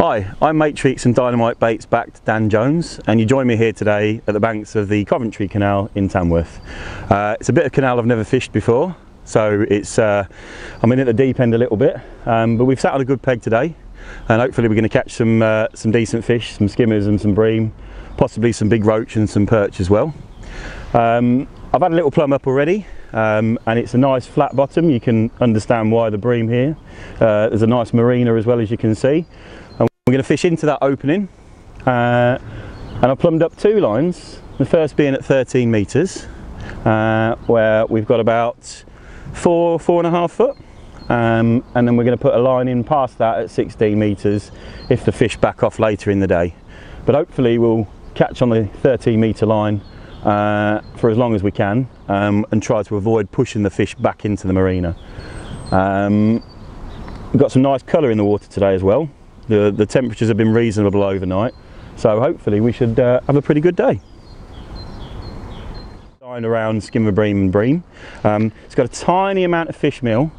Hi, I'm Matrix and Dynamite Baits backed Dan Jones, and you join me here today at the banks of the Coventry Canal in Tamworth. It's a bit of canal I've never fished before, so it's I'm in at the deep end a little bit, but we've sat on a good peg today, and hopefully we're going to catch some decent fish, some skimmers and some bream, possibly some big roach and some perch as well. I've had a little plumb up already, and it's a nice flat bottom. You can understand why the bream here. There's a nice marina as well, as you can see. And we're going to fish into that opening, and I've plumbed up two lines, the first being at 13 metres, where we've got about 4.5 foot, and then we're going to put a line in past that at 16 metres if the fish back off later in the day. But hopefully we'll catch on the 13 metre line for as long as we can, and try to avoid pushing the fish back into the marina. We've got some nice colour in the water today as well. The temperatures have been reasonable overnight, so hopefully we should have a pretty good day. Around skimmer bream and bream. It's got a tiny amount of fish meal.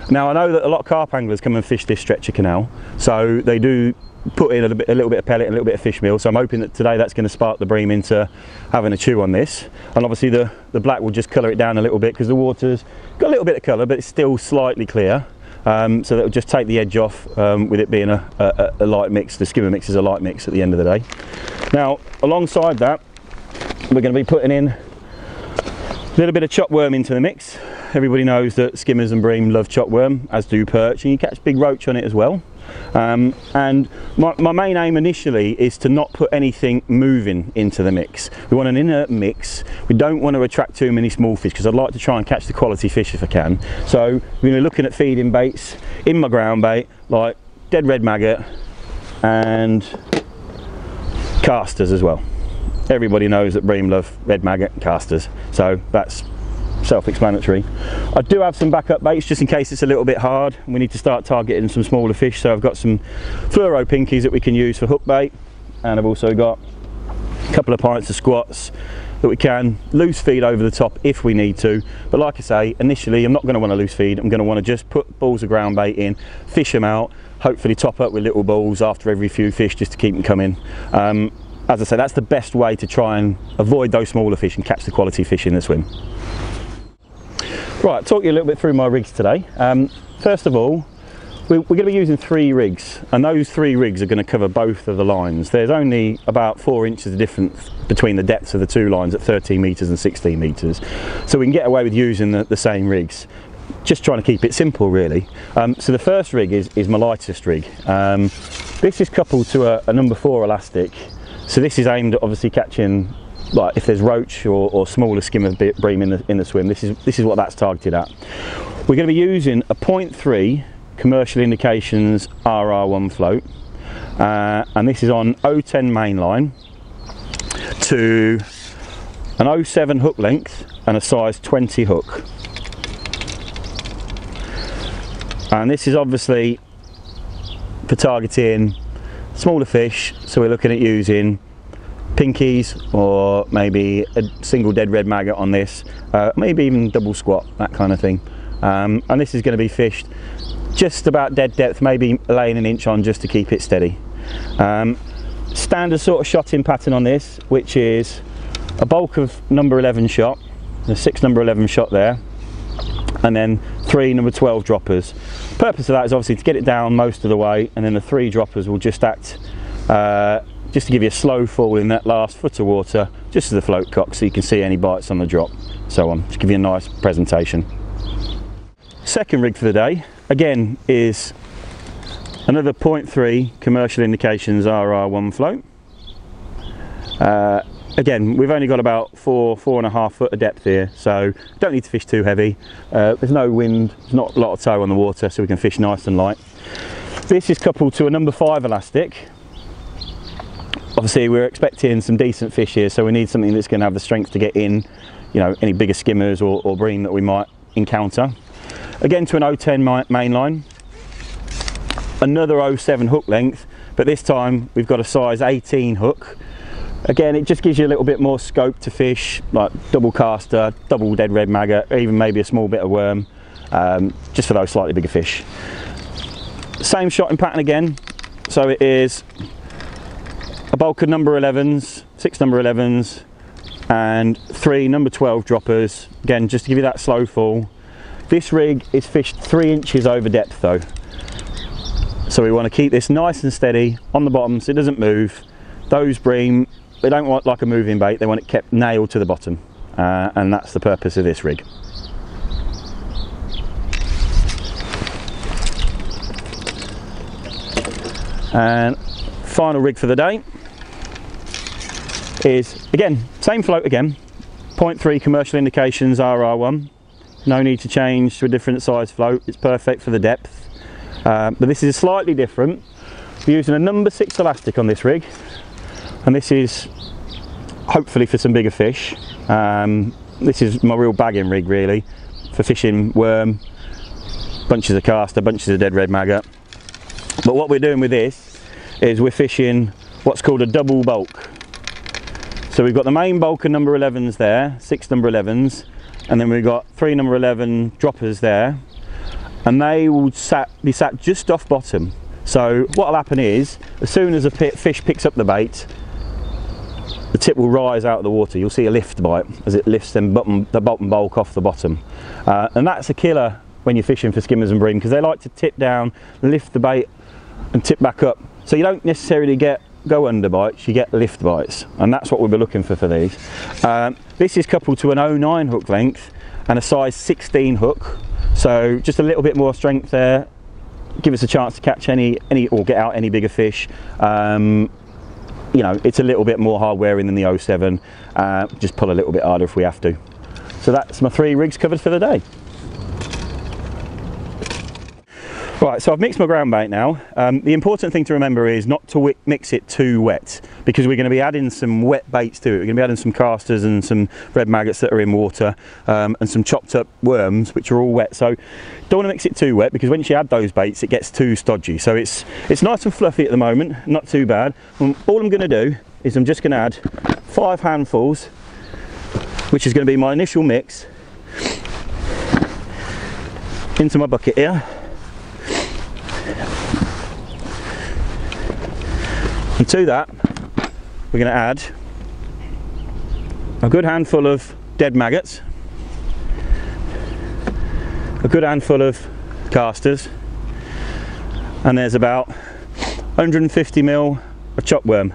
Now I know that a lot of carp anglers come and fish this stretch of canal, so they do put in a little bit of pellet and a little bit of fish meal, so I'm hoping that today that's going to spark the bream into having a chew on this. And obviously the black will just colour it down a little bit, because the water's got a little bit of colour but it's still slightly clear, so that will just take the edge off, with it being a light mix. The skimmer mix is a light mix at the end of the day. Now alongside that we're going to be putting in a little bit of chop worm into the mix. Everybody knows that skimmers and bream love chop worm, as do perch, and you catch big roach on it as well. And my main aim initially is to not put anything moving into the mix. We want an inert mix. We don't want to attract too many small fish, because I'd like to try and catch the quality fish if I can. So we're going to be looking at feeding baits in my ground bait, like dead red maggot and casters as well. Everybody knows that bream love red maggot and casters, so that's self-explanatory. I do have some backup baits just in case it's a little bit hard and we need to start targeting some smaller fish. So I've got some fluoro pinkies that we can use for hook bait, and I've also got a couple of pints of squats that we can loose feed over the top if we need to. But like I say, initially I'm not going to want to loose feed. I'm going to want to just put balls of ground bait in, fish them out, hopefully top up with little balls after every few fish just to keep them coming. As I say, that's the best way to try and avoid those smaller fish and catch the quality fish in the swim. Right, talk you a little bit through my rigs today. First of all, we're going to be using 3 rigs, and those 3 rigs are going to cover both of the lines. There's only about 4 inches of difference between the depths of the 2 lines at 13 metres and 16 metres, so we can get away with using the same rigs. Just trying to keep it simple really. So the first rig is my lightest rig. This is coupled to a number 4 elastic, so this is aimed at obviously catching, like if there's roach or smaller skimmer bream in the swim. This is what that's targeted at. We're going to be using a 0.3 commercial indications RR1 float, and this is on 010 mainline to an 07 hook length and a size 20 hook. And this is obviously for targeting smaller fish, so we're looking at using pinkies or maybe a single dead red maggot on this, maybe even double squat, that kind of thing. And this is going to be fished just about dead depth, maybe laying an inch on just to keep it steady. Standard sort of shotting pattern on this, which is a bulk of number 11 shot, the 6 number 11 shot there, and then 3 number 12 droppers. Purpose of that is obviously to get it down most of the way, and then the 3 droppers will just act just to give you a slow fall in that last foot of water, just to the float cock, so you can see any bites on the drop, so on, just give you a nice presentation. Second rig for the day, again, is another 0.3 commercial indications RR1 float. Again, we've only got about 4.5 foot of depth here, so don't need to fish too heavy. There's no wind, there's not a lot of tow on the water, so we can fish nice and light. This is coupled to a number 5 elastic. Obviously we're expecting some decent fish here, so we need something that's going to have the strength to get in, you know, any bigger skimmers or bream that we might encounter. Again to an 010 mainline, another 07 hook length, but this time we've got a size 18 hook. Again, it just gives you a little bit more scope to fish, like double caster, double dead red maggot, or even maybe a small bit of worm, just for those slightly bigger fish. Same shotting pattern again, So it is a bulk of number 11s, 6 number 11s and 3 number 12 droppers. Again, just to give you that slow fall. This rig is fished 3 inches over depth though. So we want to keep this nice and steady on the bottom so it doesn't move. Those bream, they don't want like a moving bait, they want it kept nailed to the bottom. And that's the purpose of this rig. And final rig for the day is, again, same float again, 0.3 commercial indications RR1. No need to change to a different size float, it's perfect for the depth. But this is slightly different. We're using a number 6 elastic on this rig, and this is hopefully for some bigger fish. This is my real bagging rig really, for fishing worm, bunches of caster, bunches of dead red maggot. But what we're doing with this is we're fishing what's called a double bulk. So we've got the main bulk of number 11s there, 6 number 11s, and then we've got 3 number 11 droppers there, and they will be sat just off bottom. So what will happen is, as soon as a fish picks up the bait, the tip will rise out of the water. You'll see a lift bite as it lifts the bottom bulk off the bottom. And that's a killer when you're fishing for skimmers and bream, because they like to tip down, lift the bait and tip back up. So you don't necessarily go under bites, you get lift bites, and that's what we'll be looking for these. This is coupled to an 09 hook length and a size 16 hook, so just a little bit more strength there, give us a chance to catch any or get out any bigger fish. You know, it's a little bit more hard wearing than the 07, just pull a little bit harder if we have to. So that's my 3 rigs covered for the day. Right, so I've mixed my ground bait now. The important thing to remember is not to mix it too wet, because we're going to be adding some wet baits to it. We're going to be adding some casters and some red maggots that are in water, and some chopped up worms which are all wet. So don't want to mix it too wet, because once you add those baits it gets too stodgy. So it's nice and fluffy at the moment, not too bad. And all I'm going to do is I'm just going to add 5 handfuls, which is going to be my initial mix, into my bucket here. And to that, we're going to add a good handful of dead maggots, a good handful of casters, and there's about 150 ml of chopped worm.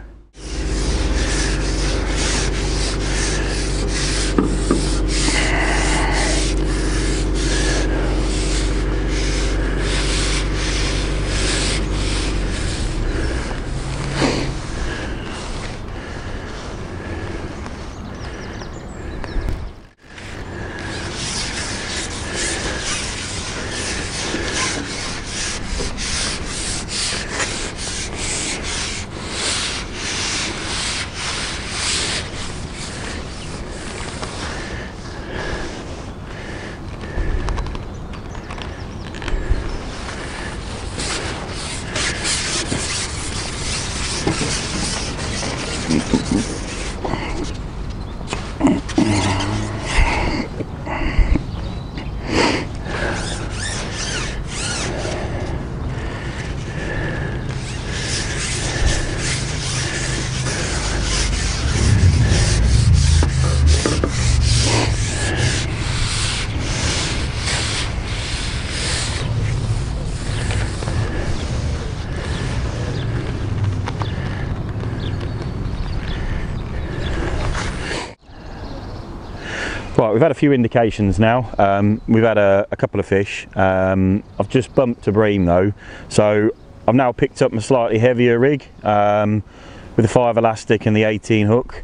Right, we've had a few indications now. We've had a couple of fish. I've just bumped a bream though, so I've now picked up my slightly heavier rig with the 5 elastic and the 18 hook.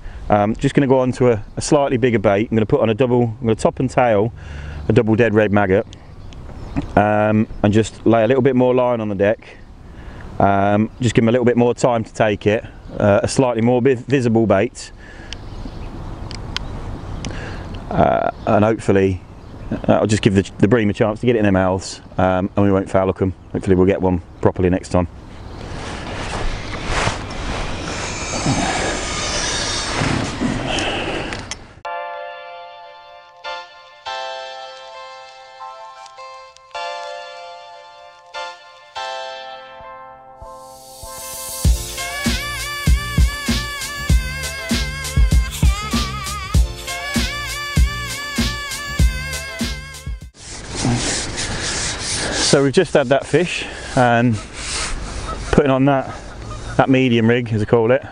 Just going to go on to a slightly bigger bait. I'm going to put on I'm going to top and tail a double dead red maggot, and just lay a little bit more line on the deck. Just give them a little bit more time to take it. A slightly more visible bait. And hopefully I'll just give the bream a chance to get it in their mouths, and we won't foul hook them. Hopefully we'll get one properly next time. So we've just had that fish and putting on that medium rig, as I call it,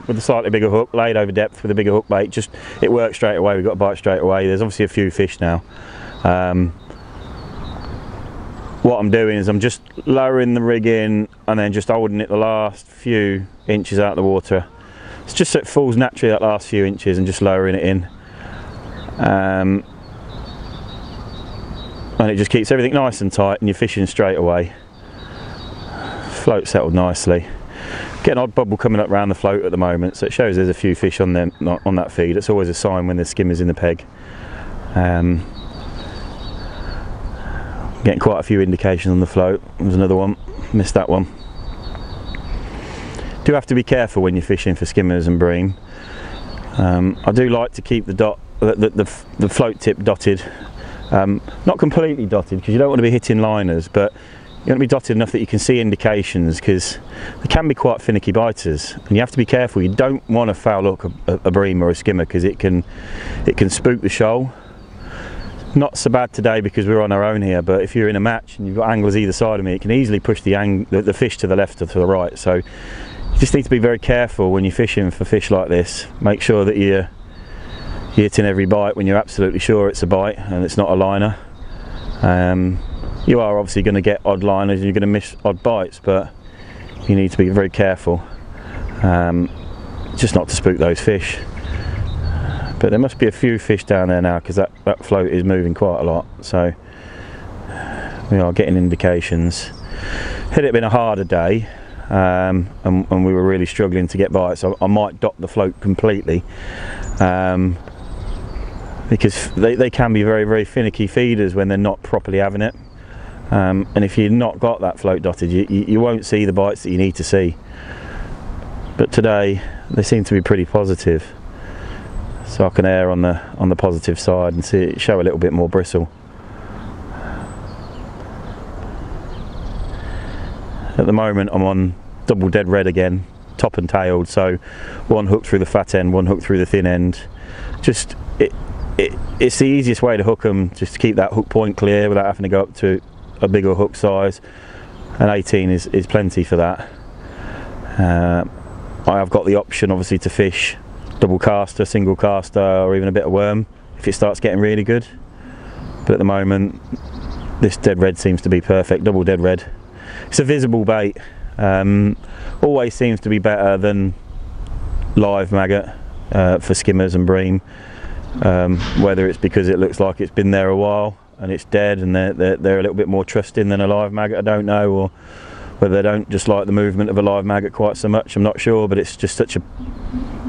with a slightly bigger hook, laid over depth with a bigger hook bait. Just it worked straight away. We got a bite straight away. There's obviously a few fish now. What I'm doing is I'm just lowering the rig in and then just holding it the last few inches out of the water. It's just so it falls naturally that last few inches, and just lowering it in. And it just keeps everything nice and tight, and you're fishing straight away. Float settled nicely. Get an odd bubble coming up around the float at the moment, so it shows there's a few fish on them, on that feed. It's always a sign when there's skimmers in the peg. Getting quite a few indications on the float. There's another one, missed that one. Do have to be careful when you're fishing for skimmers and bream. I do like to keep the float tip dotted, not completely dotted, because you don't want to be hitting liners, but you want to be dotted enough that you can see indications, because they can be quite finicky biters, and you have to be careful. You don't want to foul hook a bream or a skimmer, because it can spook the shoal. Not so bad today because we're on our own here, but if you're in a match and you've got anglers either side of me, it can easily push the fish to the left or to the right. So you just need to be very careful when you're fishing for fish like this. Make sure that you're hitting every bite when you're absolutely sure it's a bite and it's not a liner. You are obviously going to get odd liners and you're going to miss odd bites, but you need to be very careful, just not to spook those fish. But there must be a few fish down there now, because that float is moving quite a lot, so we are getting indications. Had it been a harder day and we were really struggling to get bites, I might dot the float completely, because they can be very, very finicky feeders when they're not properly having it. And if you've not got that float dotted, you won't see the bites that you need to see. But today they seem to be pretty positive, so I can err on the positive side and see it show a little bit more bristle. At the moment I'm on double dead red again, top and tailed, so one hook through the fat end, one hook through the thin end. Just it's the easiest way to hook them, just to keep that hook point clear without having to go up to a bigger hook size, and 18 is plenty for that. I have got the option obviously to fish double caster, single caster, or even a bit of worm if it starts getting really good, but at the moment this dead red seems to be perfect. Double dead red, it's a visible bait, always seems to be better than live maggot for skimmers and bream, whether it's because it looks like it's been there a while and it's dead and they're a little bit more trusting than a live maggot, I don't know, or whether they don't just like the movement of a live maggot quite so much, I'm not sure, but it's just such a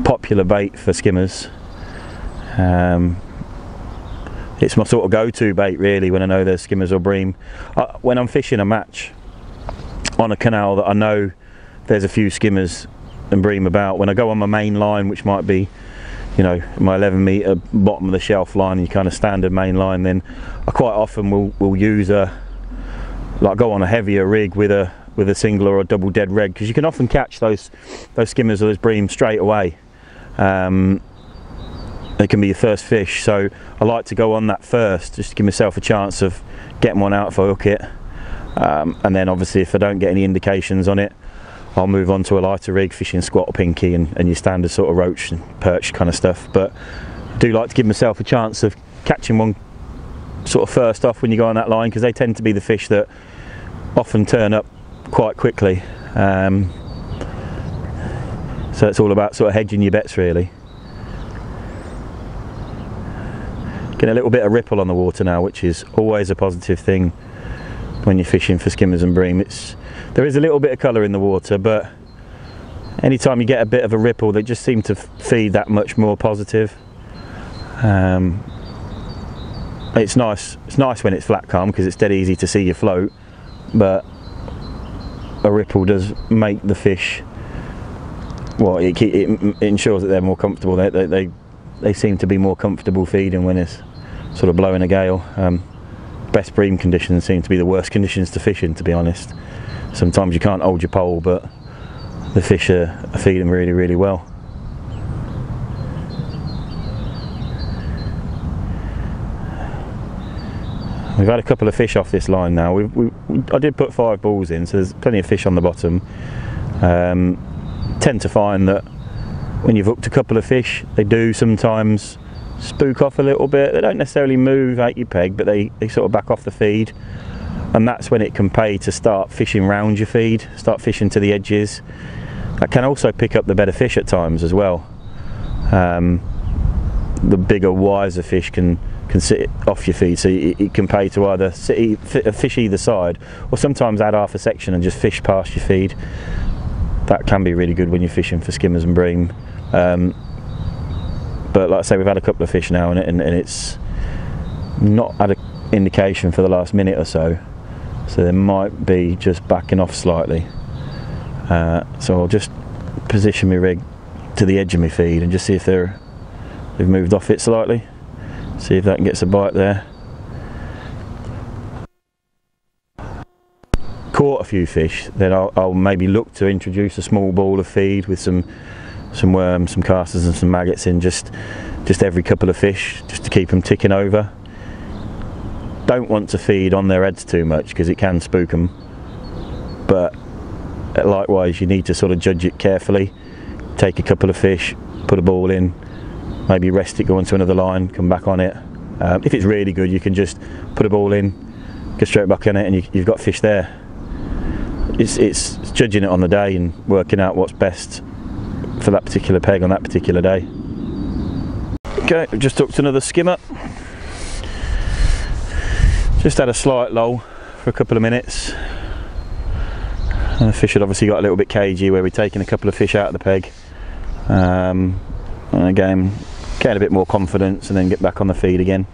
popular bait for skimmers. It's my sort of go-to bait really when I know there's skimmers or bream. When I'm fishing a match on a canal that I know there's a few skimmers and bream about, when I go on my main line, which might be, you know, my 11 metre bottom of the shelf line, your kind of standard main line, then I quite often will use go on a heavier rig with a single or a double dead red, because you can often catch those skimmers or those bream straight away. They can be your first fish, so I like to go on that first, just to give myself a chance of getting one out if I hook it, and then obviously if I don't get any indications on it, I'll move on to a lighter rig, fishing squat or pinky and your standard sort of roach and perch kind of stuff. But I do like to give myself a chance of catching one sort of first off when you go on that line, because they tend to be the fish that often turn up quite quickly. So it's all about sort of hedging your bets really. Getting a little bit of ripple on the water now, which is always a positive thing when you're fishing for skimmers and bream. There is a little bit of colour in the water, but anytime you get a bit of a ripple, they just seem to feed that much more positive. It's nice when it's flat calm, because it's dead easy to see your float, but a ripple does make the fish, well, it ensures that they're more comfortable. They seem to be more comfortable feeding when it's sort of blowing a gale. Best bream conditions seem to be the worst conditions to fish in, to be honest. Sometimes you can't hold your pole, but the fish are feeding really, really well. We've had a couple of fish off this line now. I did put 5 balls in, so there's plenty of fish on the bottom. Tend to find that when you've hooked a couple of fish, they do sometimes spook off a little bit. They don't necessarily move out your peg, but they sort of back off the feed, and that's when it can pay to start fishing round your feed, start fishing to the edges. That can also pick up the better fish at times as well. The bigger, wiser fish can sit off your feed, so it can pay to either fish either side, or sometimes add half a section and just fish past your feed. That can be really good when you're fishing for skimmers and bream. But like I say, we've had a couple of fish now and it's not had an indication for the last minute or so, so they might be just backing off slightly. So I'll just position my rig to the edge of my feed and just see if they've moved off it slightly, see if that gets a bite there. Caught a few fish, then I'll maybe look to introduce a small ball of feed with some worms, some casters and some maggots in just every couple of fish, just to keep them ticking over. Don't want to feed on their heads too much because it can spook them, but likewise you need to sort of judge it carefully. Take a couple of fish, put a ball in, maybe rest it, go onto another line, come back on it. If it's really good, you can just put a ball in, go straight back on it, and you've got fish there. It's judging it on the day and working out what's best for that particular peg on that particular day. Okay, we've just hooked another skimmer. Just had a slight lull for a couple of minutes, and the fish had obviously got a little bit cagey where we'd taken a couple of fish out of the peg. And again, get a bit more confidence and then get back on the feed again.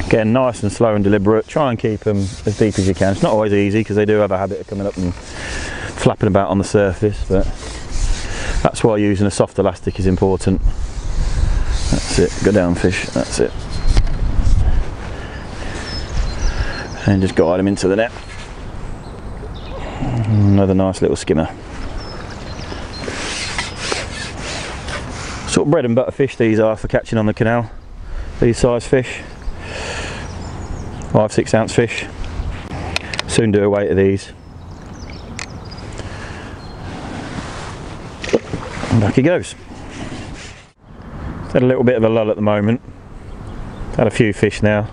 Again, nice and slow and deliberate. Try and keep them as deep as you can. It's not always easy because they do have a habit of coming up and flapping about on the surface, but that's why using a soft elastic is important. That's it, go down fish, that's it. And just guide them into the net. Another nice little skimmer. Sort of bread and butter fish these are for catching on the canal. These size fish, 5-6 ounce fish. Soon do away to these. And back he goes. It's had a little bit of a lull at the moment. Had a few fish now.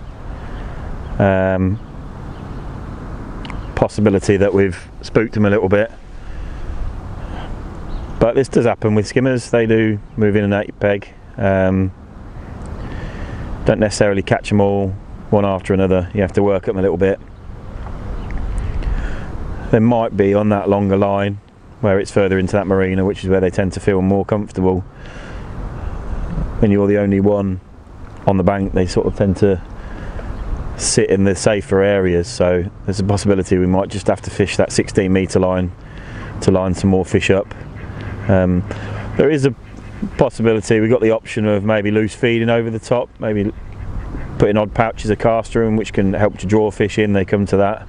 Possibility that we've spooked them a little bit, but this does happen with skimmers. They do move in and out your peg. Don't necessarily catch them all one after another. You have to work them a little bit. They might be on that longer line where it's further into that marina, which is where they tend to feel more comfortable. When you're the only one on the bank, they sort of tend to sit in the safer areas, so there's a possibility we might just have to fish that 16 metre line to line some more fish up. There is a possibility, we've got the option of maybe loose feeding over the top, maybe putting odd pouches of caster in which can help to draw fish in, they come to that.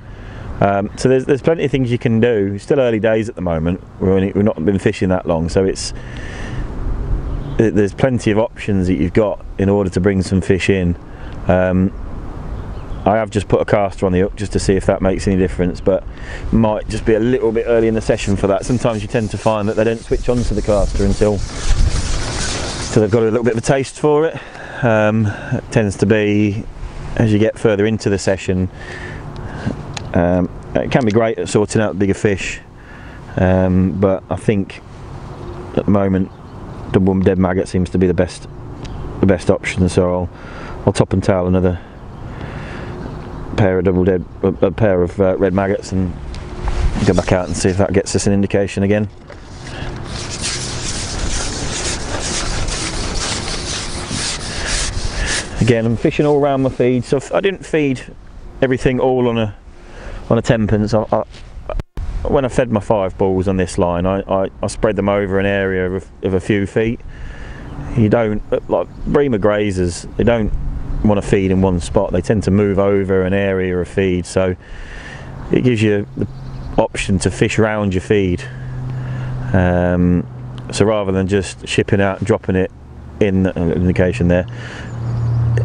So there's plenty of things you can do. It's still early days at the moment, we've not been fishing that long, so there's plenty of options that you've got in order to bring some fish in. I have just put a caster on the hook just to see if that makes any difference, but might just be a little bit early in the session for that. Sometimes you tend to find that they don't switch on to the caster until they've got a little bit of a taste for it. It tends to be as you get further into the session. It can be great at sorting out bigger fish, but I think at the moment double dead maggot seems to be the best option, so I'll top and tail another pair of red maggots and go back out and see if that gets us an indication again. Again, I'm fishing all around my feed, so I didn't feed everything all on a 10-pence. When I fed my 5 balls on this line, I spread them over an area of a few feet. You don't, like breamer grazers, they don't want to feed in one spot. They tend to move over an area of feed, so it gives you the option to fish around your feed. So rather than just shipping out and dropping it in, an indication there,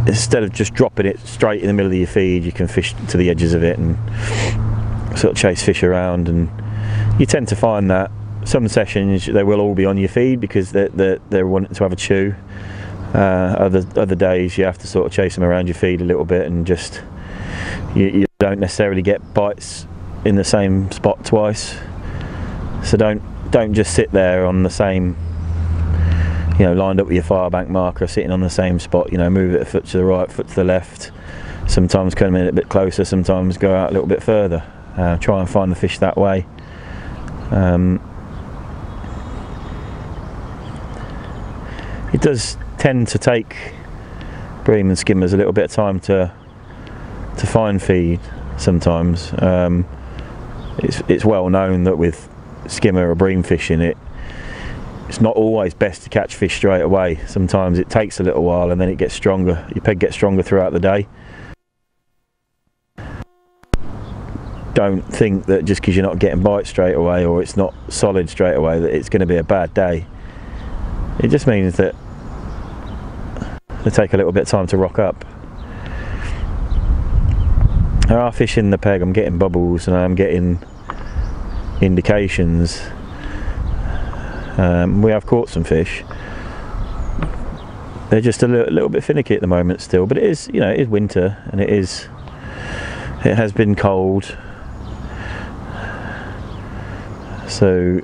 instead of just dropping it straight in the middle of your feed, you can fish to the edges of it and sort of chase fish around. And you tend to find that some sessions they will all be on your feed because they're wanting to have a chew. Other days you have to sort of chase them around your feed a little bit, and just you don't necessarily get bites in the same spot twice. So don't just sit there on the same, lined up with your fire bank marker, sitting on the same spot. Move it a foot to the right, foot to the left. Sometimes come in a bit closer, sometimes go out a little bit further. Try and find the fish that way. It does tend to take bream and skimmers a little bit of time to find feed sometimes. It's well known that with skimmer or bream fishing, it's not always best to catch fish straight away. Sometimes it takes a little while and then it gets stronger. Your peg gets stronger throughout the day. Don't think that just because you're not getting bites straight away, or it's not solid straight away, that it's going to be a bad day. It just means that they take a little bit of time to rock up. There are fish in the peg. I'm getting bubbles and I'm getting indications. We have caught some fish. They're just a little bit finicky at the moment still, but it is, it is winter, and it has been cold. So,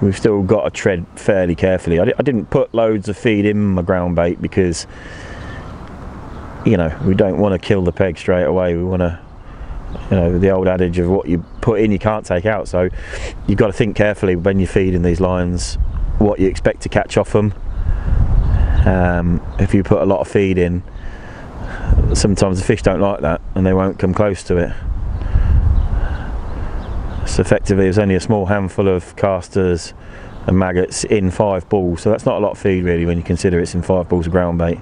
we've still got to tread fairly carefully. I didn't put loads of feed in my ground bait because, we don't want to kill the peg straight away. We want to, the old adage of what you put in you can't take out. So you've got to think carefully when you're feeding these lines what you expect to catch off them. If you put a lot of feed in, sometimes the fish don't like that and they won't come close to it. So effectively there's only a small handful of casters and maggots in 5 balls, so that's not a lot of feed really when you consider it's in 5 balls of ground bait.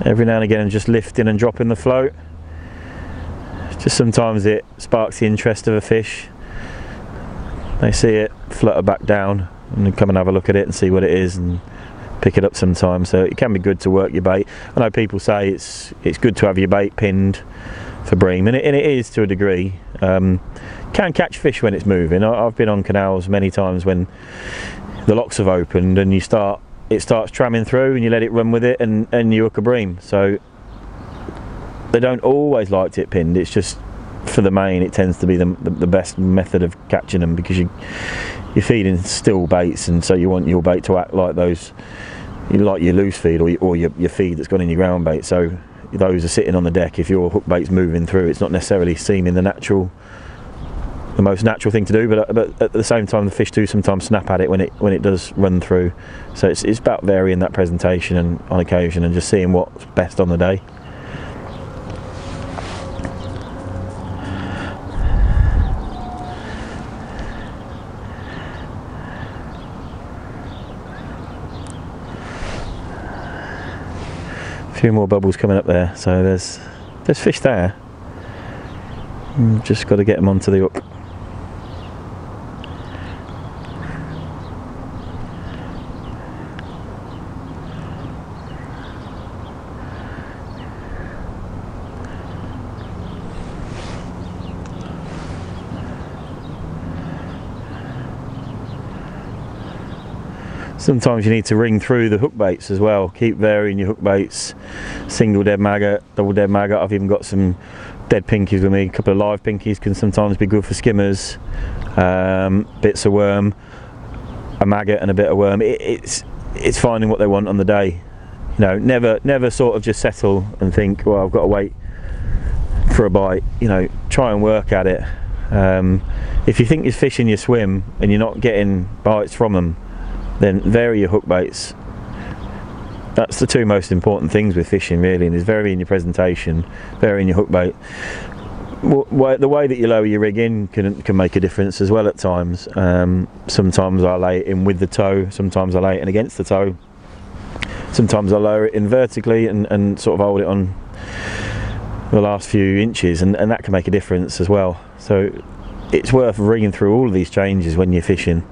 Every now and again I'm just lifting and dropping the float. Just sometimes it sparks the interest of a fish. They see it, flutter back down, and then come and have a look at it and see what it is and pick it up sometimes. So it can be good to work your bait. I know people say it's good to have your bait pinned for bream, and it is to a degree. Can catch fish when it's moving. I've been on canals many times when the locks have opened and it starts tramming through, and you let it run with it, and you hook a bream. So they don't always like it pinned. It's just, for the main, it tends to be the best method of catching them, because you're feeding still baits, and so you want your bait to act like like your loose feed or your feed that's gone in your ground bait. So those are sitting on the deck. If your hook bait's moving through, it's not necessarily seeming the most natural thing to do, but at the same time the fish do sometimes snap at it when it does run through. So it's about varying that presentation and on occasion, and just seeing what's best on the day. A few more bubbles coming up there, so there's fish there. Just got to get them onto the hook. Sometimes you need to ring through the hook baits as well. Keep varying your hook baits. Single dead maggot, double dead maggot. I've even got some dead pinkies with me. A couple of live pinkies can sometimes be good for skimmers. Bits of worm, a maggot and a bit of worm. It's finding what they want on the day. Never sort of just settle and think, well, I've got to wait for a bite. Try and work at it. If you think you're fishing your swim and you're not getting bites from them, then vary your hook baits. That's the 2 most important things with fishing really, and is varying your presentation, varying your hook bait. The way that you lower your rig in can make a difference as well at times. Sometimes I lay it in with the toe, sometimes I lay it in against the toe, sometimes I lower it in vertically and sort of hold it on the last few inches, and that can make a difference as well. So it's worth ringing through all of these changes when you're fishing.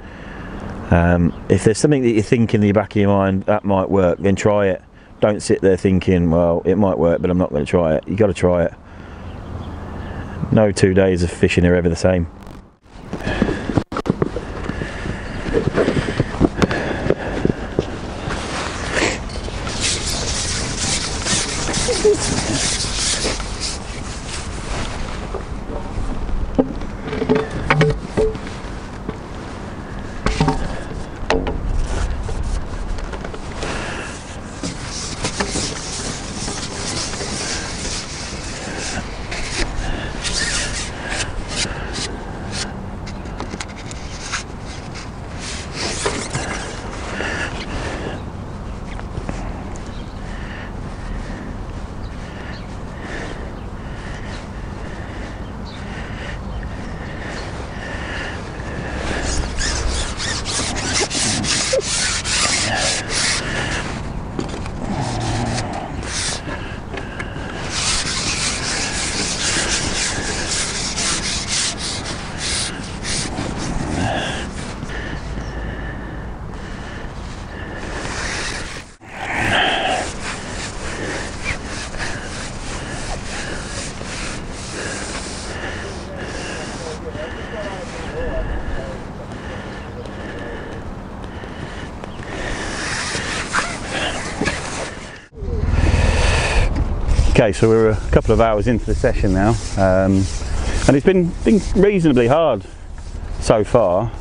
If there's something that you think in the back of your mind that might work, then try it. Don't sit there thinking, well, it might work, but I'm not going to try it. You've got to try it. No 2 days of fishing are ever the same. Okay, so we're a couple of hours into the session now, and it's been reasonably hard so far.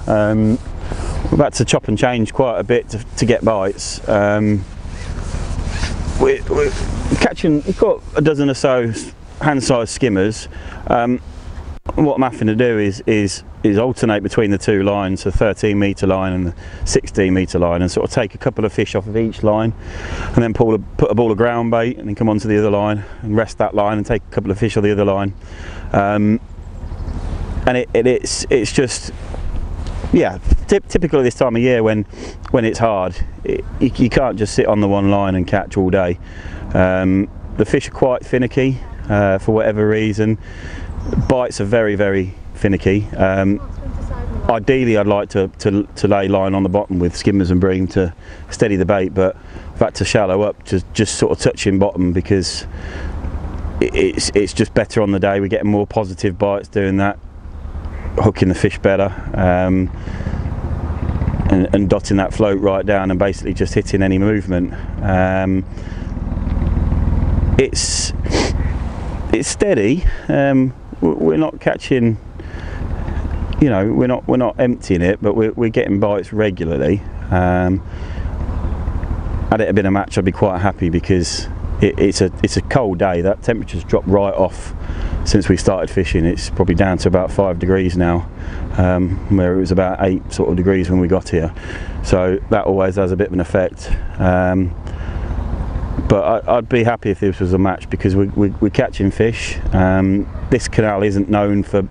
We've had to chop and change quite a bit to get bites. We're catching, we've got a dozen or so hand-sized skimmers. What I'm having to do is alternate between the two lines, the 13-metre line and the 16-metre line, and sort of take a couple of fish off of each line, and then put a ball of ground bait, and then come onto the other line and rest that line and take a couple of fish on the other line. And it's just, yeah, typical of this time of year when it's hard. You can't just sit on the one line and catch all day. The fish are quite finicky for whatever reason. Bites are very, very finicky. Ideally I'd like to lay line on the bottom with skimmers and bream to steady the bait, but I've had to shallow up to just sort of touching bottom because it's just better on the day. We're getting more positive bites doing that, hooking the fish better, and dotting that float right down and basically just hitting any movement. It's steady. We're not catching, you know, we're not emptying it, but we're getting bites regularly. Had it been a match, I'd be quite happy because it's a cold day. That temperature's dropped right off since we started fishing. It's probably down to about 5 degrees now, where it was about 8 sort of degrees when we got here. So that always has a bit of an effect. But I'd be happy if this was a match because we're catching fish. This canal isn't known for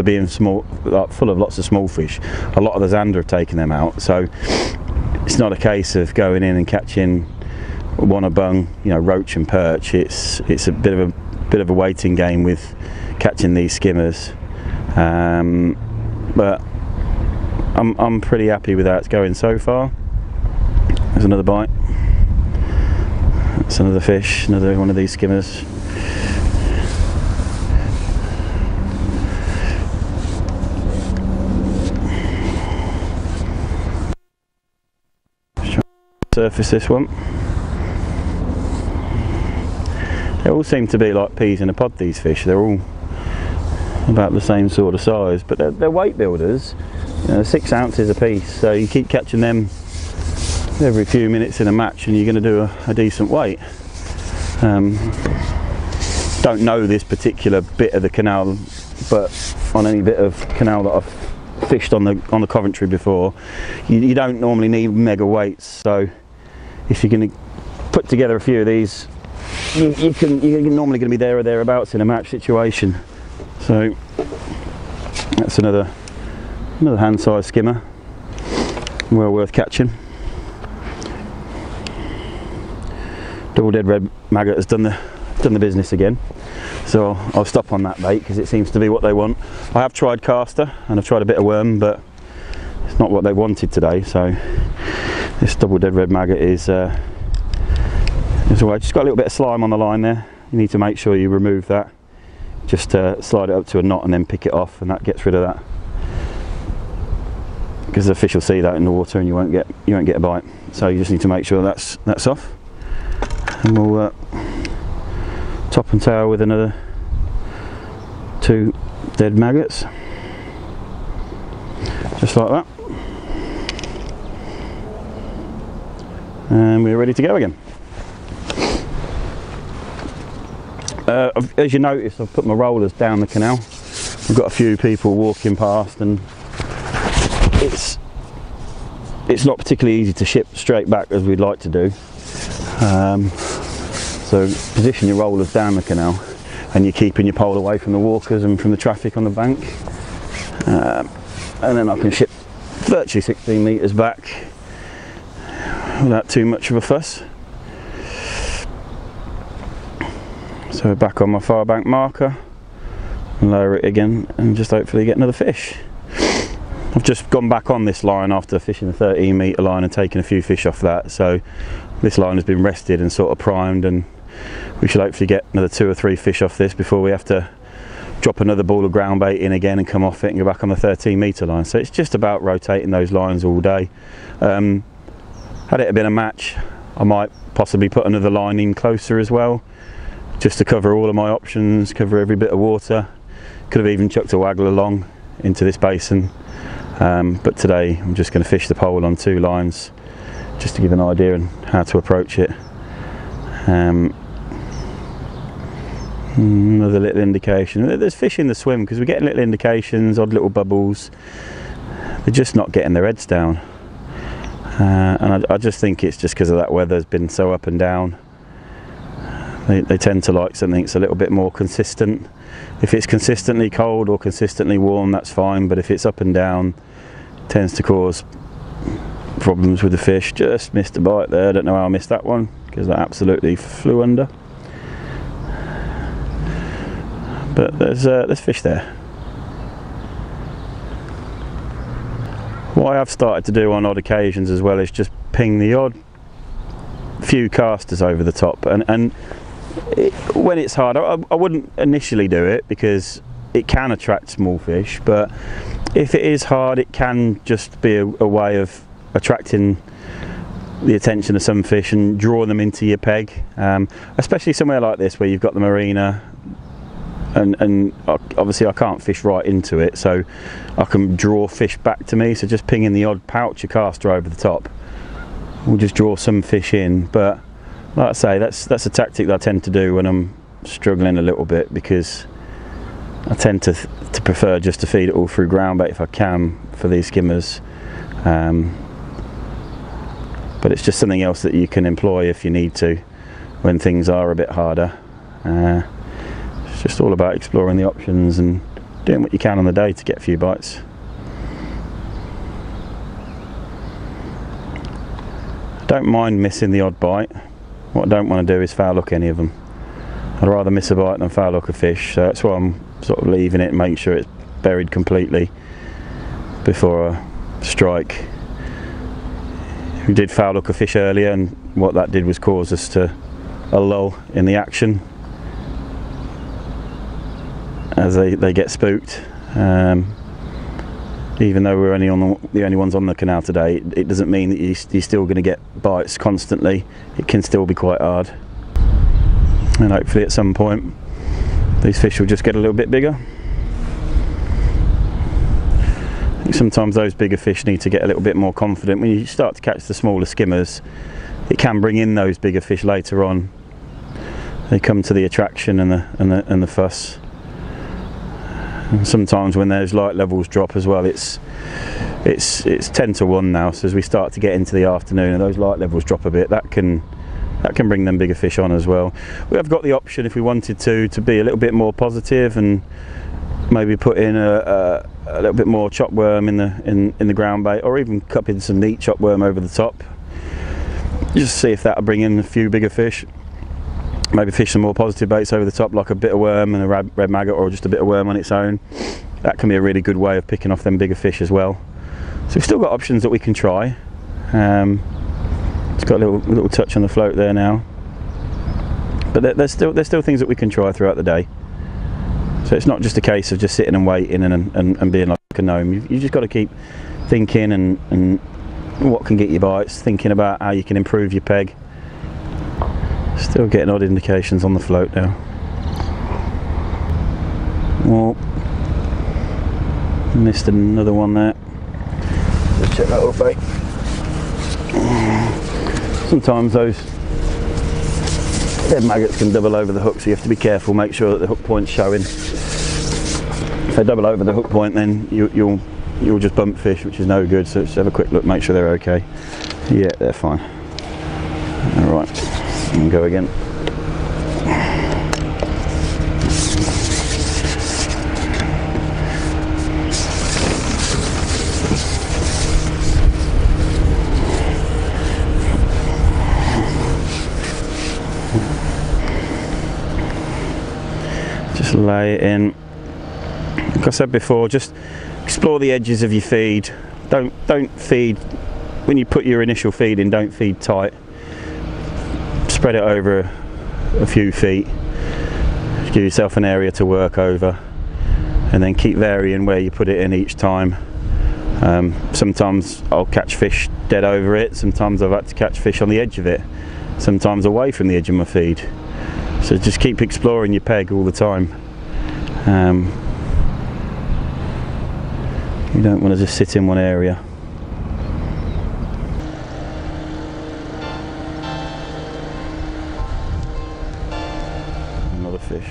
being small, full of lots of small fish. A lot of the zander have taken them out, so it's not a case of going in and catching one a bung, you know, roach and perch. It's a bit of a waiting game with catching these skimmers. But I'm pretty happy with how it's going so far. There's another bite. That's another fish, another one of these skimmers. Just try to surface this one. They all seem to be like peas in a pod, these fish. They're all about the same sort of size, but they're weight builders. You know, 6 ounces a piece, so you keep catching them every few minutes in a match and you're going to do a decent weight. Don't know this particular bit of the canal, but on any bit of canal that I've fished on the Coventry before, you don't normally need mega weights. So if you're going to put together a few of these, you're normally going to be there or thereabouts in a match situation. So that's another hand-sized skimmer, well worth catching. Double dead red maggot has done the done the business again. So I'll stop on that bait because it seems to be what they want. I have tried caster and I've tried a bit of worm, but it's not what they wanted today. So this double dead red maggot is alright. Just got a little bit of slime on the line there. You need to make sure you remove that. Just slide it up to a knot and then pick it off, and that gets rid of that. Because the fish will see that in the water and you won't get a bite. So you just need to make sure that's off. And we'll top and tail with another 2 dead maggots, just like that, and we're ready to go again. As you notice, I've put my rollers down the canal. We've got a few people walking past, and it's not particularly easy to ship straight back as we'd like to do. So position your rollers down the canal, and you're keeping your pole away from the walkers and from the traffic on the bank. And then I can ship virtually 16 metres back without too much of a fuss. So we're back on my far bank marker, and lower it again and just hopefully get another fish. I've just gone back on this line after fishing the 13 metre line and taking a few fish off that, so this line has been rested and sort of primed, and we should hopefully get another 2 or 3 fish off this before we have to drop another ball of ground bait in again and come off it and go back on the 13 metre line. So it's just about rotating those lines all day. Had it been a match, I might possibly put another line in closer as well, just to cover all of my options, cover every bit of water. Could have even chucked a waggle along into this basin, but today I'm just going to fish the pole on 2 lines just to give an idea on how to approach it. Another little indication. There's fish in the swim because we're getting little indications, odd little bubbles. They're just not getting their heads down, and I just think it's just because of that weather's been so up and down. They tend to like something that's a little bit more consistent. If it's consistently cold or consistently warm, that's fine, but if it's up and down, it tends to cause problems with the fish. Just missed a bite there. I don't know how I missed that one because that absolutely flew under. But there's fish there. What I have started to do on odd occasions as well is just ping the odd few casters over the top, and when it's hard, I wouldn't initially do it because it can attract small fish, but if it is hard, it can just be a way of attracting the attention of some fish and draw them into your peg, especially somewhere like this where you've got the marina, and obviously I can't fish right into it, so I can draw fish back to me. So just pinging the odd poucher caster over the top will just draw some fish in. But like I say, that's a tactic that I tend to do when I'm struggling a little bit, because I tend to prefer just to feed it all through ground bait if I can for these skimmers. But it's just something else that you can employ if you need to when things are a bit harder. It's just all about exploring the options and doing what you can on the day to get a few bites. I don't mind missing the odd bite. What I don't want to do is foul hook any of them. I'd rather miss a bite than foul hook a fish, so that's why I'm sort of leaving it and making sure it's buried completely before I strike. We did foul hook a fish earlier, and what that did was cause us to a lull in the action as they get spooked. Even though we're only the only ones on the canal today, it doesn't mean that you're still going to get bites constantly. It can still be quite hard, and hopefully at some point these fish will just get a little bit bigger. I think sometimes those bigger fish need to get a little bit more confident. When you start to catch the smaller skimmers, it can bring in those bigger fish later on. They come to the attraction and the fuss. And sometimes when those light levels drop as well, it's 10 to 1 now. So as we start to get into the afternoon and those light levels drop a bit, that can bring them bigger fish on as well. We have got the option, if we wanted to be a little bit more positive and maybe put in a little bit more chop worm in the ground bait, or even cup in some neat chop worm over the top. Just see if that'll bring in a few bigger fish. maybe fish some more positive baits over the top, like a bit of worm and a red maggot, or just a bit of worm on its own. That can be a really good way of picking off them bigger fish as well. So we've still got options that we can try. It's got a little touch on the float there now, but there's still things that we can try throughout the day. So it's not just a case of just sitting and waiting and being like a gnome. You just got to keep thinking and what can get you bites, thinking about how you can improve your peg. Still getting odd indications on the float now. Well, missed another one there. Let's check that up, bait. Sometimes those dead maggots can double over the hook, so you have to be careful, make sure that the hook point's showing. If they double over the hook point, then you'll just bump fish, which is no good. So just have a quick look, make sure they're okay. Yeah, they're fine. Alright, and go again. Just lay it in. Like I said before, just explore the edges of your feed. Don't feed when you put your initial feed in. Don't feed tight. Spread it over a few feet. Give yourself an area to work over, and then keep varying where you put it in each time. Sometimes I'll catch fish dead over it. Sometimes I've had to catch fish on the edge of it. Sometimes away from the edge of my feed. So just keep exploring your peg all the time. You don't want to just sit in one area. Another fish.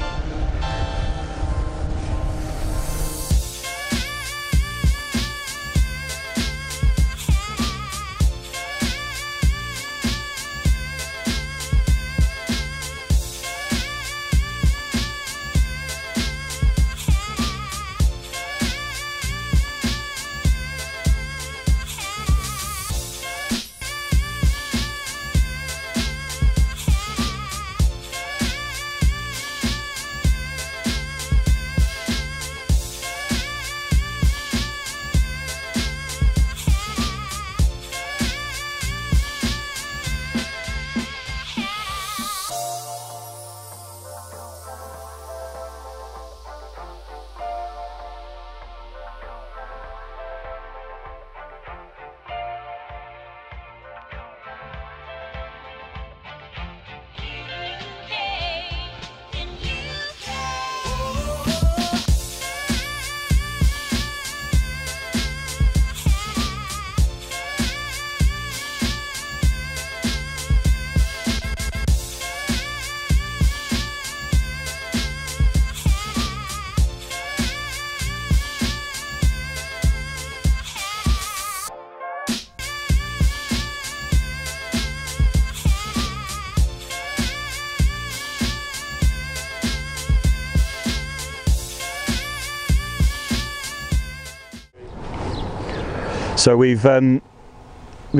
So we've been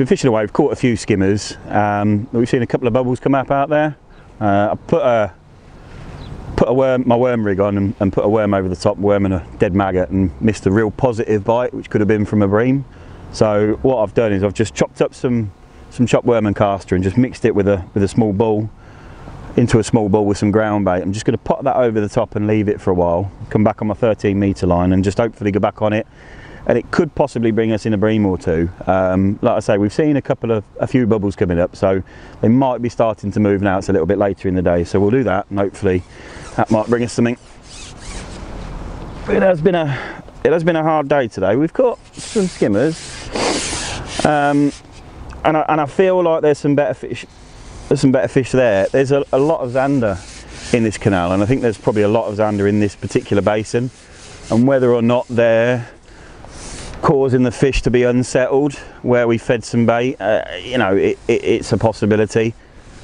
fishing away. We've caught a few skimmers. We've seen a couple of bubbles come up out there. I put my worm rig on and put a worm over the top, worm and a dead maggot, and missed a real positive bite, which could have been from a bream. So what I've done is I've just chopped up some chopped worm and caster and just mixed it with a small ball into a small ball with some ground bait. I'm just going to pop that over the top and leave it for a while. Come back on my 13 metre line and just hopefully go back on it. And it could possibly bring us in a bream or two. Like I say, we've seen a few bubbles coming up, so they might be starting to move now. It's a little bit later in the day, so we'll do that, and hopefully that might bring us something. It has been a hard day today. We've caught some skimmers, and I feel like there's some better fish. There's some better fish there. There's a lot of zander in this canal, and I think there's probably a lot of zander in this particular basin. And whether or not they're causing the fish to be unsettled where we fed some bait, you know, it's a possibility,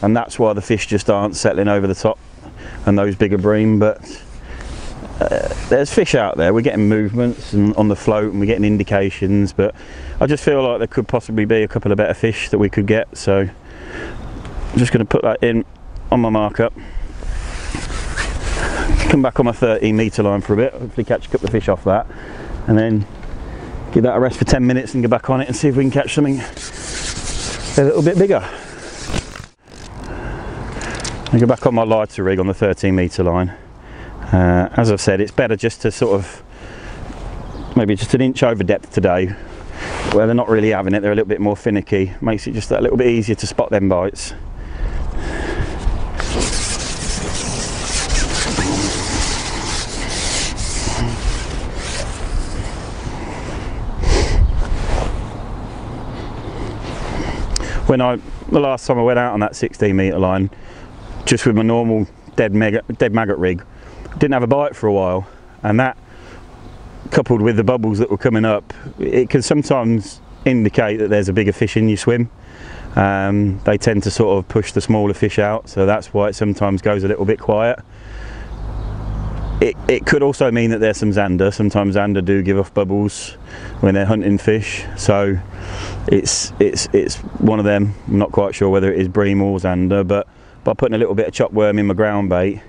and that's why the fish just aren't settling over the top and those bigger bream. But there's fish out there. We're getting movements and on the float, and we're getting indications, but I just feel like there could possibly be a couple of better fish that we could get. So I'm just going to put that in on my marker come back on my 13-metre line for a bit, hopefully catch a couple of fish off that, and then give that a rest for 10 minutes and go back on it and see if we can catch something a little bit bigger. I go back on my lighter rig on the 13-metre line. As I've said, it's better just to sort of maybe just an inch over depth today, where they're not really having it, they're a little bit more finicky, makes it just a little bit easier to spot them bites. The last time I went out on that 16-metre line, just with my normal dead maggot rig, didn't have a bite for a while, and that, coupled with the bubbles that were coming up, it can sometimes indicate that there's a bigger fish in your swim. They tend to sort of push the smaller fish out, so that's why it sometimes goes a little bit quiet. It could also mean that there's some zander. Sometimes zander do give off bubbles when they're hunting fish, so it's one of them. I'm not quite sure whether it is bream or zander, but by putting a little bit of chop worm in my ground bait,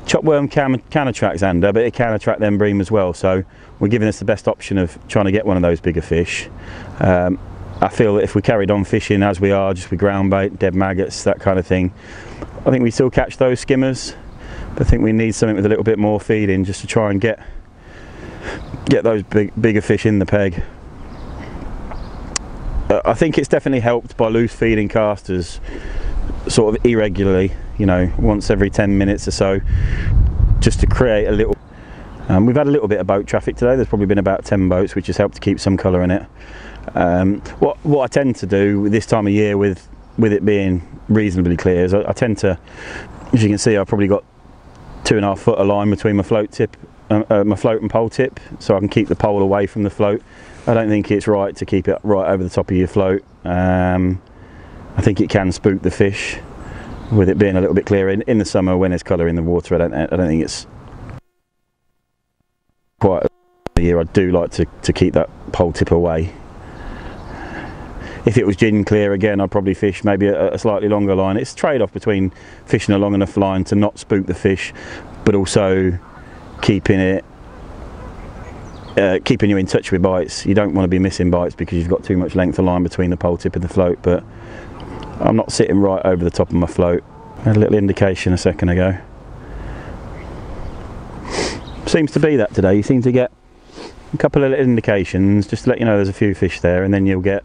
chop worm can attract zander, but it can attract them bream as well, so we're giving us the best option of trying to get one of those bigger fish. I feel that if we carried on fishing as we are, just with ground bait, dead maggots, that kind of thing, I think we still catch those skimmers, but I think we need something with a little bit more feeding just to try and get those bigger fish in the peg. I think it's definitely helped by loose feeding casters sort of irregularly, you know, once every 10 minutes or so, just to create a little. We've had a little bit of boat traffic today. There's probably been about 10 boats, which has helped to keep some colour in it. What I tend to do this time of year with it being reasonably clear is I tend to, as you can see, I've probably got 2.5 foot of line between my float and pole tip, so I can keep the pole away from the float. I don't think it's right to keep it right over the top of your float. I think it can spook the fish with it being a little bit clearer in the summer when there's colour in the water. I don't think it's quite a year. I do like to keep that pole tip away. If it was gin clear again, I'd probably fish maybe a slightly longer line. It's a trade-off between fishing a long enough line to not spook the fish, but also keeping you in touch with bites. You don't want to be missing bites because you've got too much length of line between the pole tip and the float, but I'm not sitting right over the top of my float. I had a little indication a second ago. Seems to be that today. You seem to get a couple of little indications just to let you know there's a few fish there, and then you'll get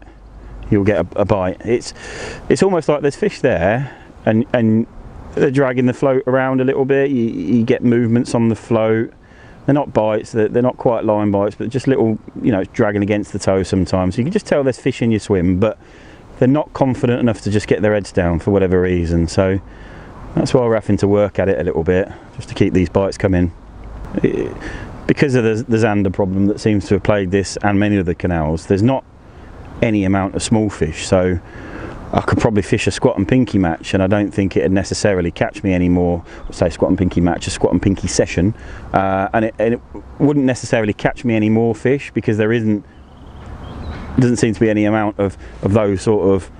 a bite. It's almost like there's fish there and they're dragging the float around a little bit. You get movements on the float. They're not bites, they're not quite line bites, but just little, you know, dragging against the toe sometimes. You can just tell there's fish in your swim, but they're not confident enough to just get their heads down for whatever reason. So that's why we're having to work at it a little bit, just to keep these bites coming. Because of the zander problem that seems to have plagued this and many of the canals, there's not any amount of small fish, so I could probably fish a squat and pinky match and I don't think it'd necessarily catch me anymore. Say squat and pinky match, a squat and pinky session, and it wouldn't necessarily catch me any more fish because doesn't seem to be any amount of those sort of,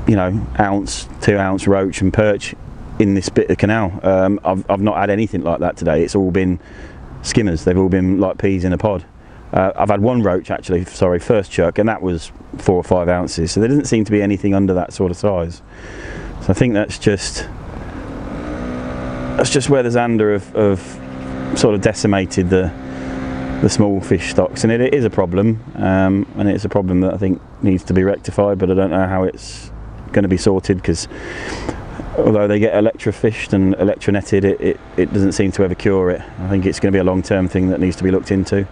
you know, ounce, 2 ounce roach and perch in this bit of canal. I've not had anything like that today. It's all been skimmers. They've all been like peas in a pod. I've had one roach actually, sorry, first chuck, and that was 4 or 5 ounces, so there doesn't seem to be anything under that sort of size. So I think that's just where the zander have sort of decimated the small fish stocks, and it is a problem, and it's a problem that I think needs to be rectified, but I don't know how it's going to be sorted, because although they get electrofished and electronetted, it doesn't seem to ever cure it. I think it's going to be a long-term thing that needs to be looked into.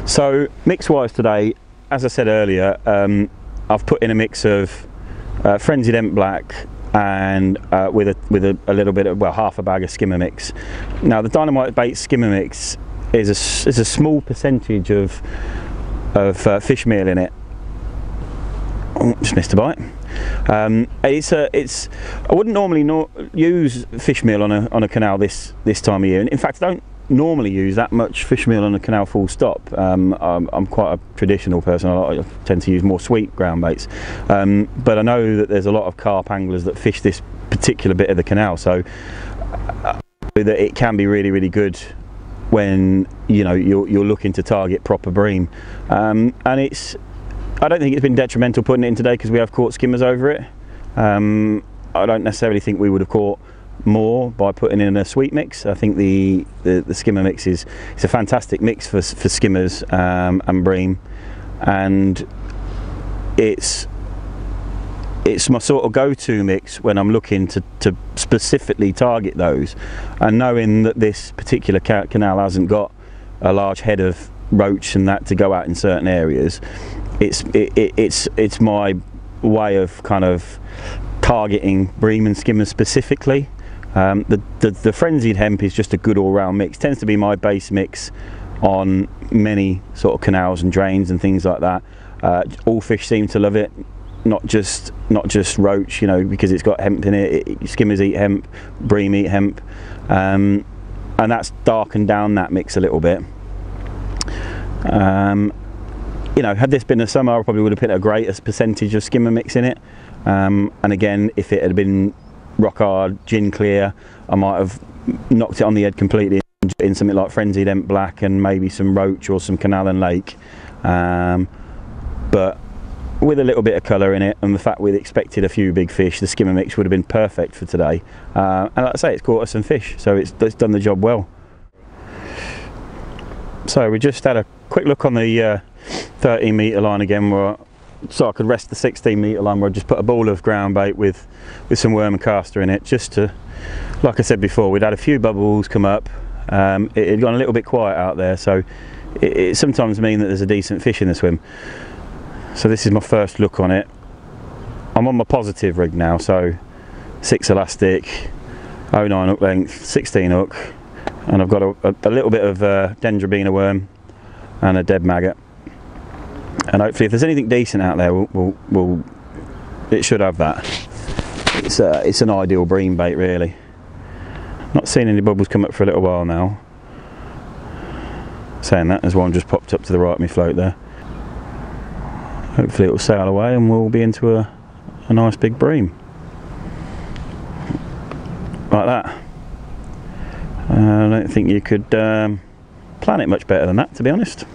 So mix wise today, as I said earlier, I've put in a mix of frenzied Ent black and with a little bit of, well, half a bag of skimmer mix. Now the dynamite bait skimmer mix is a small percentage of fish meal in it. Oh, just missed a bite. I wouldn't normally use fish meal on a canal this time of year, and in fact I don't normally use that much fish meal on a canal full stop. I'm quite a traditional person. I tend to use more sweet ground baits, but I know that there's a lot of carp anglers that fish this particular bit of the canal, so that it can be really, really good when you're looking to target proper bream, and I don't think it's been detrimental putting it in today because we have caught skimmers over it. I don't necessarily think we would have caught more by putting in a sweet mix. I think the skimmer mix is a fantastic mix for skimmers and bream, and it's my sort of go-to mix when I'm looking to specifically target those, and knowing that this particular canal hasn't got a large head of roach and that to go out in certain areas. It's my way of kind of targeting bream and skimmers specifically. The frenzied hemp is just a good all-round mix. Tends to be my base mix on many sort of canals and drains and things like that. All fish seem to love it, not just roach, because it's got hemp in it. Skimmers eat hemp, bream eat hemp, and that's darkened down that mix a little bit. Had this been the summer, I probably would have put a greater percentage of skimmer mix in it. And again, if it had been rock hard, gin clear, I might have knocked it on the head completely in something like frenzied hemp black and maybe some roach or some canal and lake. But with a little bit of colour in it and the fact we'd expected a few big fish, the skimmer mix would have been perfect for today. And like I say, it's caught us some fish, so it's done the job well. So we just had a quick look on the 13 metre line again, so I could rest the 16 metre line where I just put a ball of ground bait with some worm and caster in it, just to, like I said before, we'd had a few bubbles come up. It had gone a little bit quiet out there, so it sometimes means that there's a decent fish in the swim. So this is my first look on it. I'm on my positive rig now, so 6 elastic, 09 hook length, 16 hook, and I've got a little bit of dendrobina worm and a dead maggot. And hopefully, if there's anything decent out there, it should have that. It's an ideal bream bait, really. Not seen any bubbles come up for a little while now. Saying that, there's one just popped up to the right of me float there. Hopefully it will sail away and we'll be into a nice big bream. Like that. I don't think you could plan it much better than that, to be honest.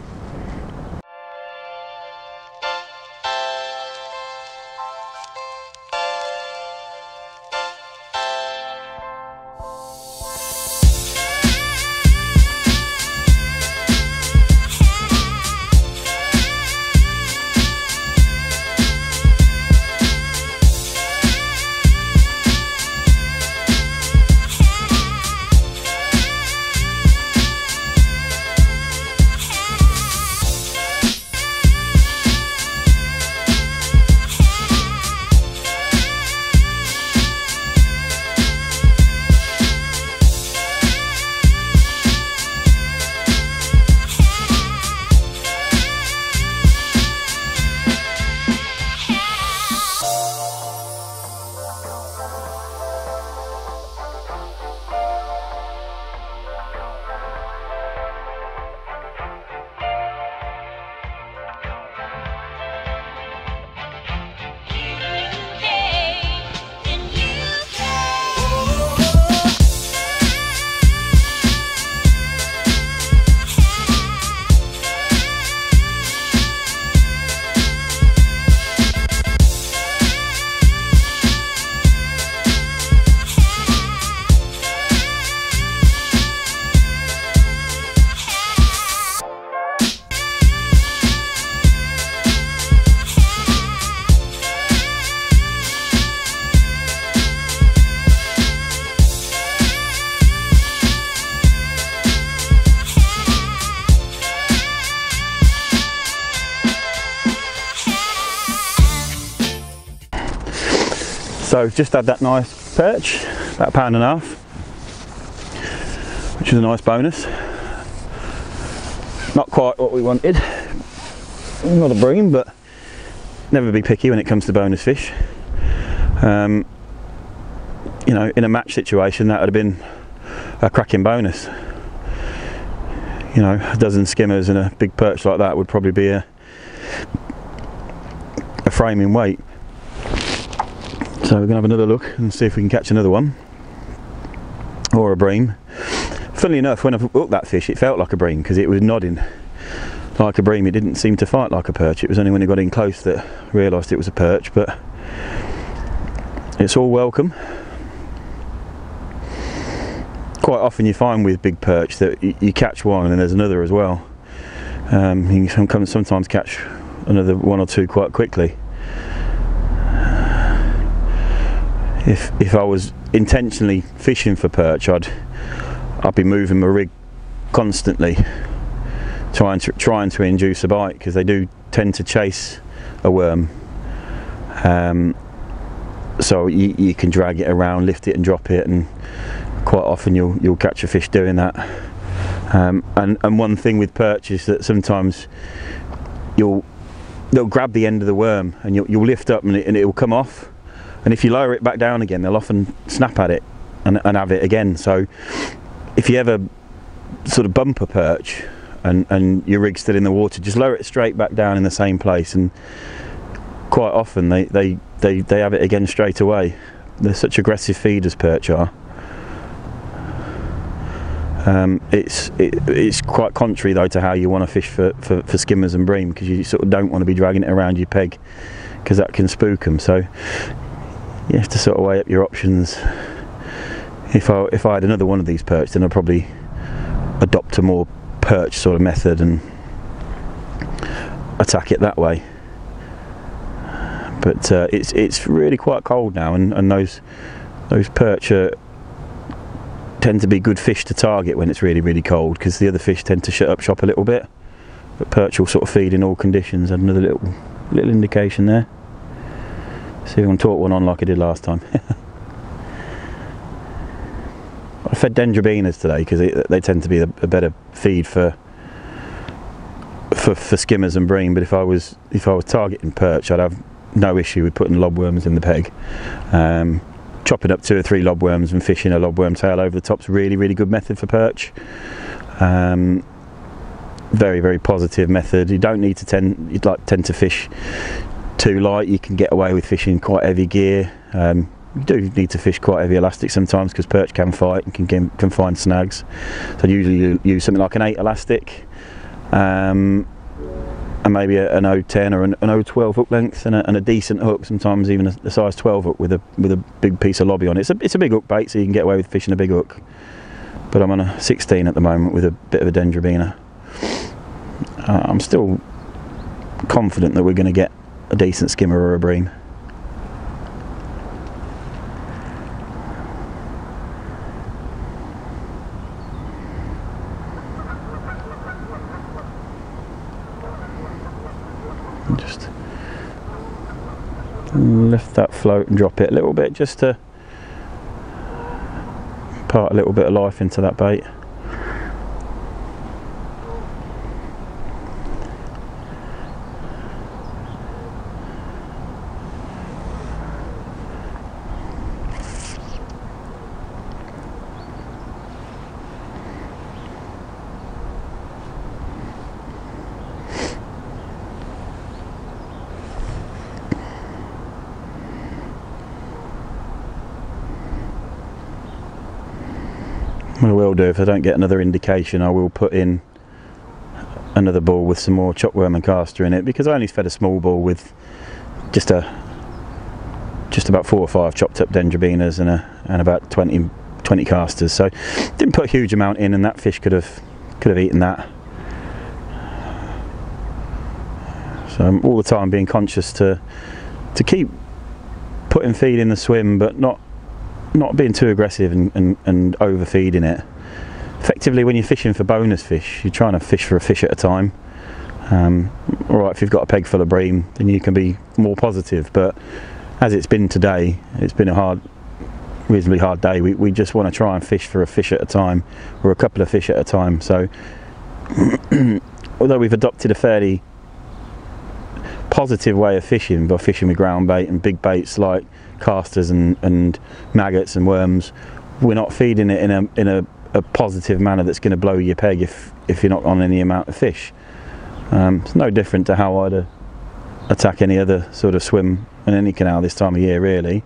So just had that nice perch, about £1.5, which is a nice bonus. Not quite what we wanted. Not a bream, but never be picky when it comes to bonus fish. You know, in a match situation that would have been a cracking bonus. you know, a dozen skimmers and a big perch like that would probably be a framing weight. So we're going to have another look and see if we can catch another one, or a bream. Funnily enough, when I hooked that fish, it felt like a bream because it was nodding like a bream. It didn't seem to fight like a perch. It was only when it got in close that I realised it was a perch, but it's all welcome. Quite often you find with big perch that you catch one and there's another as well. You can sometimes catch another one or two quite quickly. If I was intentionally fishing for perch, I'd be moving my rig constantly, trying to induce a bite, because they do tend to chase a worm. So you can drag it around, lift it and drop it, and quite often you'll catch a fish doing that. And one thing with perch is that sometimes they'll grab the end of the worm and you'll lift up and it will come off. And if you lower it back down again, they'll often snap at it and have it again. So if you ever sort of bump a perch and your rig's still in the water, just lower it straight back down in the same place, and quite often they have it again straight away. They're such aggressive feeders, perch are. It's quite contrary though to how you want to fish for skimmers and bream, because you sort of don't want to be dragging it around your peg, because that can spook them. So you have to sort of weigh up your options. If I had another one of these perch, then I'd probably adopt a more perch sort of method and attack it that way. But it's really quite cold now, and those perch tend to be good fish to target when it's really cold, because the other fish tend to shut up shop a little bit. But perch will sort of feed in all conditions. Had another little indication there. See if I can talk one on like I did last time. I fed dendrobinas today because they tend to be a better feed for skimmers and bream. But if I was targeting perch, I'd have no issue with putting lobworms in the peg. Chopping up 2 or 3 lobworms and fishing a lobworm tail over the top's really good method for perch. Very positive method. You don't need to tend to fish too light. You can get away with fishing quite heavy gear. You do need to fish quite heavy elastic sometimes, because perch can fight and can find snags. So I usually use something like an 8 elastic, and maybe an 010 or an 012 hook length, and a decent hook, sometimes even a size 12 hook with a big piece of lobby on it. It's a big hook bait, so you can get away with fishing a big hook. But I'm on a 16 at the moment with a bit of a dendrobina. I'm still confident that we're going to get a decent skimmer or a bream. Just lift that float and drop it a little bit, just to impart a little bit of life into that bait. What I will do, if I don't get another indication, I will put in another ball with some more chopworm and caster in it, because I only fed a small ball with just about 4 or 5 chopped up dendrobinas and about 20 casters. So didn't put a huge amount in, and that fish could have eaten that. So I'm all the time being conscious to keep putting feed in the swim, but not being too aggressive and overfeeding it. Effectively, when you're fishing for bonus fish, you're trying to fish for a fish at a time. Alright, if you've got a peg full of bream, then you can be more positive, but as it's been today, it's been a reasonably hard day. We just want to try and fish for a fish at a time, or a couple of fish at a time. So although we've adopted a fairly positive way of fishing by fishing with ground bait and big baits like casters and maggots and worms, we're not feeding it in a a positive manner that's going to blow your peg if you're not on any amount of fish. It's no different to how I'd attack any other sort of swim in any canal this time of year, really.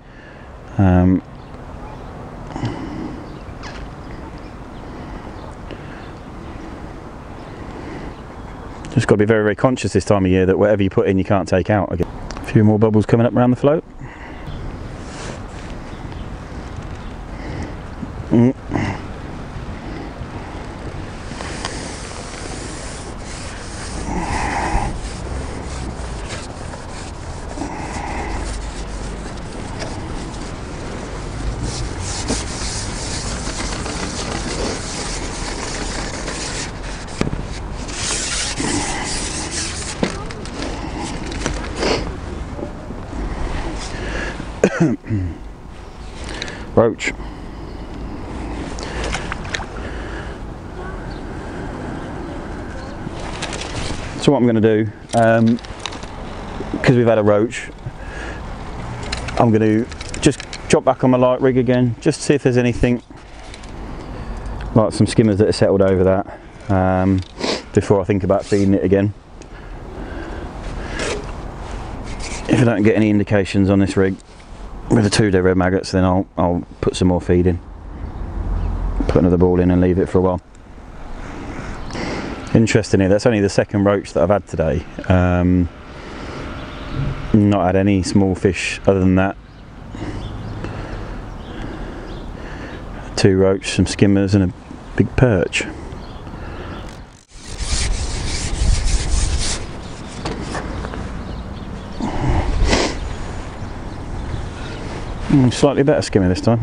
Just got to be very, very conscious this time of year that whatever you put in, you can't take out again. A few more bubbles coming up around the float. Roach. So what I'm going to do, because we've had a roach, I'm going to just drop back on my light rig again, just to see if there's anything like some skimmers that are settled over that before I think about feeding it again. If I don't get any indications on this rig with the 2 dead red maggots, then I'll put some more feed in, put another ball in and leave it for a while. Interestingly, that's only the second roach that I've had today. Not had any small fish other than that. 2 roach, some skimmers and a big perch. Slightly better skimmer this time.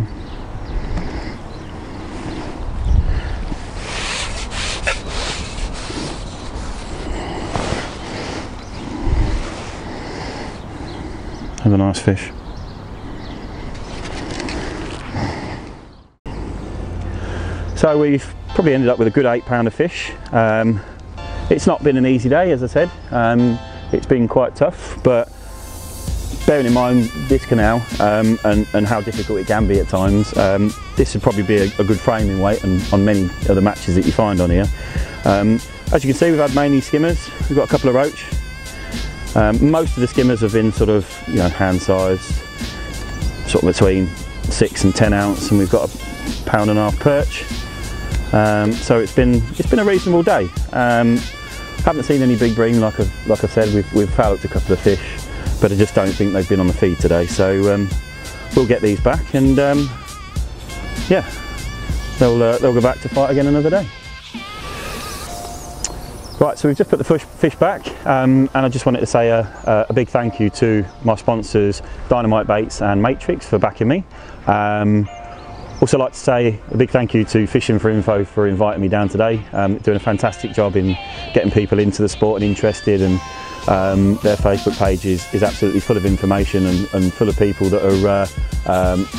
Have a nice fish. So we've probably ended up with a good 8-pounder fish. It's not been an easy day, as I said. It's been quite tough, but bearing in mind this canal and how difficult it can be at times, this would probably be a good framing weight on many other matches that you find on here. As you can see, we've had mainly skimmers. We've got a couple of roach. Most of the skimmers have been sort of, hand sized, sort of between 6 and 10 ounce, and we've got a 1.5 pound perch. So it's been a reasonable day. Haven't seen any big bream, like I said. We've fouled a couple of fish, but I just don't think they've been on the feed today. So we'll get these back, and yeah, they'll go back to fight again another day. Right, so we've just put the fish back, and I just wanted to say a big thank you to my sponsors Dynamite Baits and Matrix for backing me. Also like to say a big thank you to Fishing for Info for inviting me down today. Doing a fantastic job in getting people into the sport and interested, and their Facebook page is absolutely full of information and full of people that are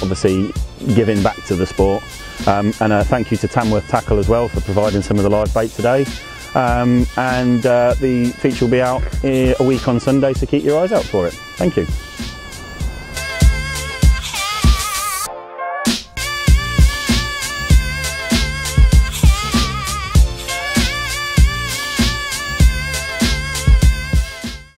obviously giving back to the sport. And thank you to Tamworth Tackle as well for providing some of the live bait today. The feature will be out a week on Sunday, so keep your eyes out for it. Thank you.